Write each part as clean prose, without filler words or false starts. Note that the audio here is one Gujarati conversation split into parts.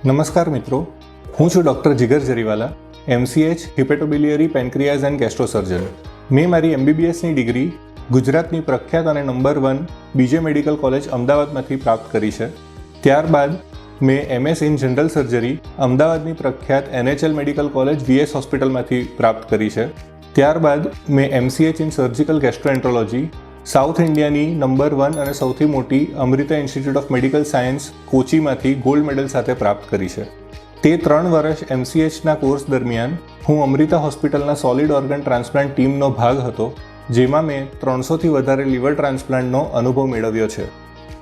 નમસ્કાર મિત્રો, હું છું doctor Jigar Jariwala, MCH hepatobiliary pancreas and gastrosurgeon. મેં મારી MBBSની ડિગ્રી ગુજરાતની પ્રખ્યાત અને નંબર 1 BJ મેડિકલ કોલેજ અમદાવાદમાંથી પ્રાપ્ત કરી છે. ત્યારબાદ મેં MS ઇન જનરલ સર્જરી અમદાવાદની પ્રખ્યાત NHL મેડિકલ કોલેજ VS હોસ્પિટલમાંથી પ્રાપ્ત કરી છે. ત્યારબાદ મેં MCH in surgical gastroenterology south ઇન્ડિયાની નંબર 1 અને સૌથી મોટી Amrita institute of medical science કોચીમાંથી ગોલ્ડ મેડલ સાથે પ્રાપ્ત કરી છે. તે 3 વર્ષ MCHના કોર્સ દરમિયાન હું અમૃતા હોસ્પિટલના સોલિડ ઓર્ગન ટ્રાન્સપ્લાન્ટ ટીમનો ભાગ હતો, જેમાં મેં 300થી વધારે લીવર ટ્રાન્સપ્લાન્ટનો અનુભવ મેળવ્યો છે.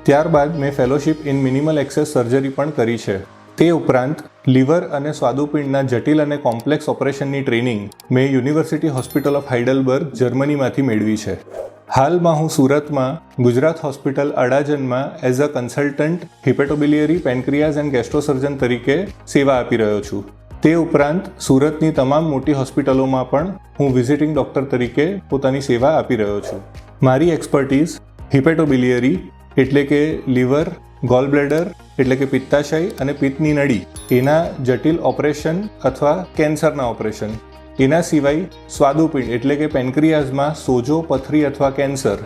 ત્યારબાદ મેં fellowship in minimal access surgery પણ કરી છે. તે ઉપરાંત લીવર અને સ્વાદુપિંડના જટિલ અને કોમ્પ્લેક્સ ઓપરેશનની ટ્રેનિંગ મેં યુનિવર્સિટી હોસ્પિટલ ઓફ હાઇડલબર્ગ જર્મનીમાંથી મેળવી છે. હાલમાં હું સુરતમાં ગુજરાત હોસ્પિટલ અડાજનમાં as a consultant hepatobiliary pancreas and gastrosurgeon તરીકે સેવા આપી રહ્યો છું. તે ઉપરાંત સુરતની તમામ મોટી હોસ્પિટલોમાં પણ હું વિઝિટિંગ ડૉક્ટર તરીકે પોતાની સેવા આપી રહ્યો છું. મારી એક્સપર્ટીઝ હિપેટોબિલિયરી એટલે કે લીવર, ગોલ બ્લેડર એટલે કે પિત્તાશય અને પિત્તની નળી એના જટિલ ઓપરેશન અથવા કેન્સરના ઓપરેશન, એના સિવાય સ્વાદુપિંડ એટલે કે પેન્ક્રિયાઝમાં સોજો, પથરી અથવા કેન્સર,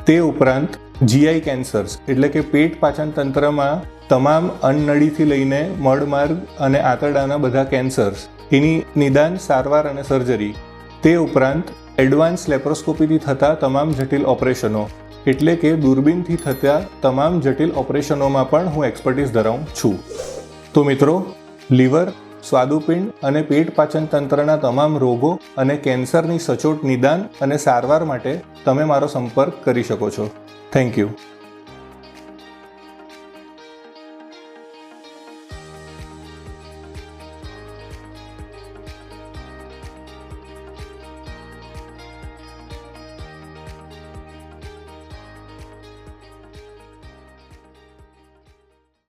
તે ઉપરાંત GI કેન્સર્સ એટલે કે પેટ પાચન તંત્રમાં તમામ અન્નનળીથી લઈને મળમાર્ગ અને આંતરડાના બધા કેન્સર્સ, એની નિદાન, સારવાર અને સર્જરી, તે ઉપરાંત એડવાન્સ લેપ્રોસ્કોપીથી થતા તમામ જટિલ ઓપરેશનો એટલે કે દૂરબીનથી થતા તમામ જટિલ ઓપરેશનોમાં પણ હું એક્સપર્ટીઝ ધરાવું છું. તો મિત્રો, લીવર, સ્વાદુપિંડ અને પેટ પાચન તંત્રના તમામ રોગો અને કેન્સરની સચોટ નિદાન અને સારવાર માટે તમે મારો સંપર્ક કરી શકો છો. Thank you.